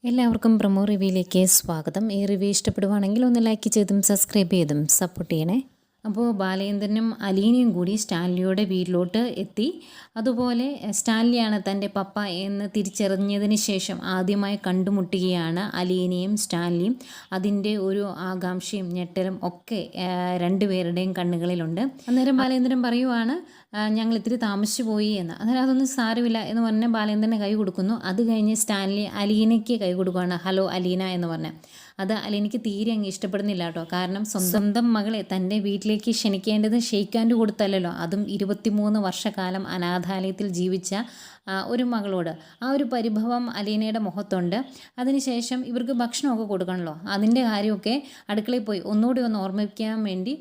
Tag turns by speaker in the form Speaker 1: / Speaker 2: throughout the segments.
Speaker 1: എല്ലാവർക്കും പ്രമോ റിവ്യൂയിലേക്ക് സ്വാഗതം. ഈ റിവ്യൂ ഇഷ്ടപ്പെടുവാണെങ്കിൽ ഒന്ന് ലൈക്ക് ചെയ്തും സബ്സ്ക്രൈബ് ചെയ്തും സപ്പോർട്ട് ചെയ്യണേ. അപ്പോൾ ബാലേന്ദ്രനും അലീനയും കൂടി സ്റ്റാൻലിയുടെ വീട്ടിലോട്ട് എത്തി. അതുപോലെ സ്റ്റാൻലിയാണ് തൻ്റെ പപ്പ എന്ന് തിരിച്ചറിഞ്ഞതിന് ശേഷം ആദ്യമായി കണ്ടുമുട്ടുകയാണ് അലീനയും സ്റ്റാൻലിയും. അതിൻ്റെ ഒരു ആകാംക്ഷയും ഞെട്ടലും ഒക്കെ രണ്ടുപേരുടെയും കണ്ണുകളിലുണ്ട്. അന്നേരം ബാലേന്ദ്രൻ പറയുവാണ്, ഞങ്ങൾ ഇത്തിരി താമസിച്ചു പോയി എന്ന്. അന്നേരം അതൊന്നും സാരമില്ല എന്ന് പറഞ്ഞ് ബാലേന്ദ്രന് കൈ കൊടുക്കുന്നു. അത് കഴിഞ്ഞ് സ്റ്റാൻലി അലീനയ്ക്ക് കൈ കൊടുക്കുകയാണ്. ഹലോ അലീന എന്ന് പറഞ്ഞ്. അത് അലീനയ്ക്ക് തീരെ അങ്ങ് ഇഷ്ടപ്പെടുന്നില്ല കേട്ടോ. കാരണം സ്വന്തം മകളെ തൻ്റെ വീട്ടിലേക്ക് ക്ഷണിക്കേണ്ടത് ഷെയ്ക്ക് ഹാൻഡ് കൊടുത്തല്ലോ, അതും 23 വർഷക്കാലം അനാഥാലയത്തിൽ ജീവിച്ച ഒരു മകളോട്. ആ ഒരു പരിഭവം അലീനയുടെ മുഖത്തുണ്ട്. അതിനുശേഷം ഇവർക്ക് ഭക്ഷണമൊക്കെ കൊടുക്കണമല്ലോ, അതിൻ്റെ കാര്യമൊക്കെ അടുക്കളയിൽ പോയി ഒന്നുകൂടി ഒന്ന് ഓർമ്മിക്കാൻ വേണ്ടി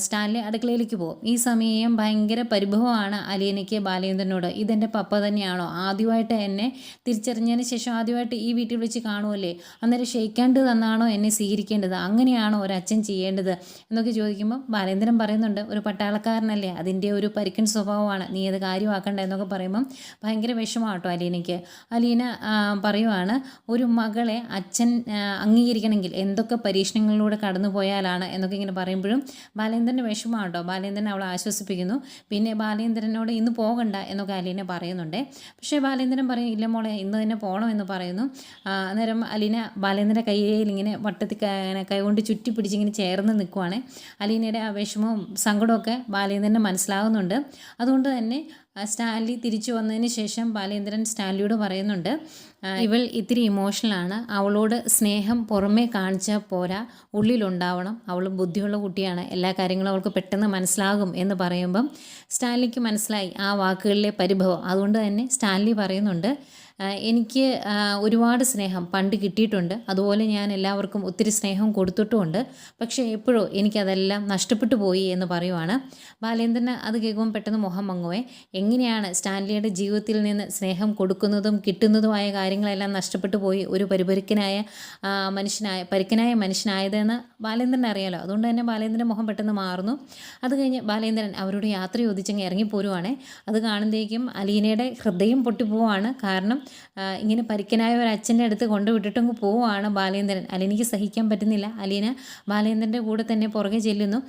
Speaker 1: സ്റ്റാൻലി അടുക്കളയിലേക്ക് പോകും. ഈ സമയം ഭയങ്കര പരിഭവമാണ് അലീനയ്ക്ക് ബാലേന്ദ്രനോട്. ഇതെൻ്റെ പപ്പ തന്നെയാണോ? ആദ്യമായിട്ട് എന്നെ തിരിച്ചറിഞ്ഞതിന് ശേഷം ആദ്യമായിട്ട് ഈ വീട്ടിൽ വെച്ച് കാണുമല്ലേ, അന്നേരം ഷെയ്ക്കാണ്ട് തന്നാണോ എന്നെ സ്വീകരിക്കേണ്ടത്? അങ്ങനെയാണോ ഒരച്ഛൻ ചെയ്യേണ്ടത് എന്നൊക്കെ ചോദിക്കുമ്പോൾ ബാലേന്ദ്രൻ പറയുന്നുണ്ട്, ഒരു പട്ടാളക്കാരനല്ലേ, അതിൻ്റെ ഒരു പരിക്കൻ സ്വഭാവമാണ്, നീ അത് കാര്യമാക്കണ്ട എന്നൊക്കെ പറയുമ്പം ഭയങ്കര വിഷമമാട്ടോ അലീനയ്ക്ക്. അലീന പറയുവാണ്, ഒരു മകളെ അച്ഛൻ അംഗീകരിക്കണമെങ്കിൽ എന്തൊക്കെ പരീക്ഷണങ്ങളിലൂടെ കടന്നു പോയാലാണ് എന്നൊക്കെ ഇങ്ങനെ പറയുമ്പോഴും ബാലേന്ദ്രൻ്റെ വിഷമമാട്ടോ. ബാലേന്ദ്രൻ അവളെ ആശ്വസിപ്പിക്കുന്നു. പിന്നെ ബാലേന്ദ്രനോട് ഇന്ന് പോകണ്ട എന്നൊക്കെ അലീന പറയുന്നുണ്ട്. പക്ഷേ ബാലേന്ദ്രൻ പറയും, ഇല്ല മോളെ ഇന്ന് തന്നെ പോകണം എന്ന് പറയുന്നു. അന്നേരം അലീന ബാലേന്ദ്രൻ്റെ കയ്യിൽ ഇങ്ങനെ വട്ടത്തിൽ കൈകൊണ്ട് ചുറ്റി പിടിച്ചിങ്ങനെ ചേർന്ന് നിൽക്കുവാണ്. അലീനയുടെ ആ വിഷമവും സങ്കടമൊക്കെ ബാലേന്ദ്രന് മനസ്സിലാകുന്നുണ്ട്. അതുകൊണ്ട് തന്നെ സ്റ്റാൻലി തിരിച്ചു വന്നതിന് ശേഷം ബാലേന്ദ്രൻ സ്റ്റാൻലിയോട് പറയുന്നുണ്ട്, ഇവൾ ഇത്തിരി ഇമോഷണലാണ്, അവളോട് സ്നേഹം പുറമേ കാണിച്ചാൽ പോരാ, ഉള്ളിലുണ്ടാവണം, അവൾ ബുദ്ധിയുള്ള കുട്ടിയാണ്, എല്ലാ കാര്യങ്ങളും അവൾക്ക് പെട്ടെന്ന് മനസ്സിലാകും എന്ന് പറയുമ്പം സ്റ്റാൻലിക്ക് മനസ്സിലായി ആ വാക്കുകളിലെ പരിഭവം. അതുകൊണ്ട് തന്നെ സ്റ്റാൻലി പറയുന്നുണ്ട്, എനിക്ക് ഒരുപാട് സ്നേഹം പണ്ട് കിട്ടിയിട്ടുണ്ട്, അതുപോലെ ഞാൻ എല്ലാവർക്കും ഒത്തിരി സ്നേഹം കൊടുത്തിട്ടുമുണ്ട്, പക്ഷേ എപ്പോഴോ എനിക്കതെല്ലാം നഷ്ടപ്പെട്ടു പോയി എന്ന് പറയുവാണ്. ബാലേന്ദ്രന് അത് കേൾക്കുമ്പോൾ പെട്ടെന്ന് മുഖം മങ്ങുവേ. എങ്ങനെയാണ് സ്റ്റാൻലിയുടെ ജീവിതത്തിൽ നിന്ന് സ്നേഹം കൊടുക്കുന്നതും കിട്ടുന്നതുമായ കാര്യങ്ങളെല്ലാം നഷ്ടപ്പെട്ടു പോയി ഒരു പരിക്കനായ മനുഷ്യനായതെന്ന് ബാലേന്ദ്രൻ അറിയാലോ. അതുകൊണ്ട് തന്നെ ബാലേന്ദ്രൻ്റെ മുഖം പെട്ടെന്ന് മാറുന്നു. അത് കഴിഞ്ഞ് ബാലേന്ദ്രൻ അവരോട് യാത്ര ചോദിച്ചങ്ങ് ഇറങ്ങിപ്പോരുവാണ്. അത് കാണുമ്പോഴേക്കും അലീനയുടെ ഹൃദയം പൊട്ടിപ്പോവാണ്. കാരണം ഇങ്ങനെ പരിക്കനായ ഒരു അച്ഛൻ്റെ അടുത്ത് കൊണ്ടുവിട്ടിട്ടങ്ങ് പോവുകയാണ് ബാലേന്ദ്രൻ. അലീനയ്ക്ക് സഹിക്കാൻ പറ്റുന്നില്ല. അലീന ബാലേന്ദ്രൻ്റെ കൂടെ തന്നെ പുറകെ ചെല്ലുന്നു.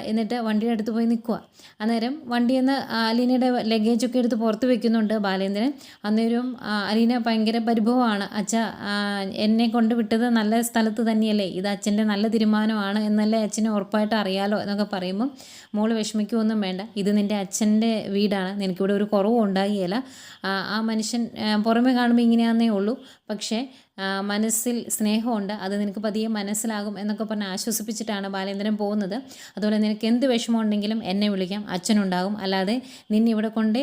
Speaker 1: എന്നിട്ട് വണ്ടിയുടെ അടുത്ത് പോയി നിൽക്കുക. അന്നേരം വണ്ടിയിൽ നിന്ന് അലീനയുടെ ലഗേജൊക്കെ എടുത്ത് പുറത്ത് വെക്കുന്നുണ്ട് ബാലേന്ദ്രൻ. അന്നേരം അലീന ഭയങ്കര പരിഭവമാണ്, അച്ഛ എന്നെ കൊണ്ടുവിട്ടത് നല്ല സ്ഥലത്ത് തന്നെയല്ലേ, ഇത് അച്ഛൻ്റെ നല്ല തീരുമാനമാണ് എന്നല്ലേ അച്ഛനെ ഉറപ്പായിട്ട് അറിയാലോ എന്നൊക്കെ പറയുമ്പം, മോള് വിഷമിക്കുമൊന്നും വേണ്ട, ഇത് നിൻ്റെ അച്ഛൻ്റെ വീടാണ്, നിനക്കിവിടെ ഒരു കുറവും ഉണ്ടാകുകയില്ല. ആ മനുഷ്യൻ പുറമെ കാണുമ്പോൾ ഇങ്ങനെയാണെന്നേ ഉള്ളൂ, പക്ഷേ മനസ്സിൽ സ്നേഹമുണ്ട്, അത് നിനക്ക് പതിയെ മനസ്സിലാകും എന്നൊക്കെ പറഞ്ഞ് ആശ്വസിപ്പിച്ചിട്ടാണ് ബാലേന്ദ്രൻ പോകുന്നത്. അതുപോലെ നിനക്ക് എന്ത് വിഷമമുണ്ടെങ്കിലും എന്നെ വിളിക്കാം, അച്ഛനുണ്ടാകും, അല്ലാതെ നിന്നെ ഇവിടെ കൊണ്ട്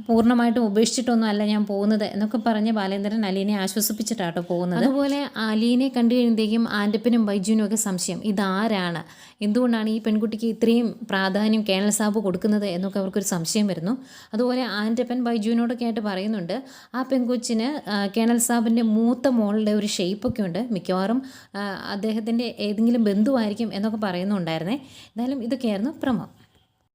Speaker 1: പൂർണ്ണമായിട്ടും ഉപേക്ഷിച്ചിട്ടൊന്നും അല്ല ഞാൻ പോകുന്നത് എന്നൊക്കെ പറഞ്ഞ് ബാലേന്ദ്രൻ അലീനെ ആശ്വസിപ്പിച്ചിട്ടാട്ടോ പോകുന്നത്. അതുപോലെ അലീനെ കണ്ടു കഴിയുമ്പോഴേക്കും ആൻ്റപ്പനും ബൈജുവിനും ഒക്കെ സംശയം, ഇതാരാണ്, എന്തുകൊണ്ടാണ് ഈ പെൺകുട്ടിക്ക് ഇത്രയും പ്രാധാന്യം കേണൽ സാബ് കൊടുക്കുന്നത് എന്നൊക്കെ അവർക്കൊരു സംശയം വരുന്നു. അതുപോലെ ആൻ്റപ്പൻ ബൈജുവിനോടൊക്കെ ആയിട്ട് പറയുന്നുണ്ട്, ആ പെൺകൊച്ചിന് കേണൽ സാബിൻ്റെ മൂത്ത മോളുടെ ഒരു ഷേപ്പൊക്കെ ഉണ്ട്, മിക്കവാറും അദ്ദേഹത്തിൻ്റെ ഏതെങ്കിലും ബന്ധുവായിരിക്കും എന്നൊക്കെ പറയുന്നുണ്ടായിരുന്നേ. എന്തായാലും ഇതൊക്കെയായിരുന്നു പ്രമോ.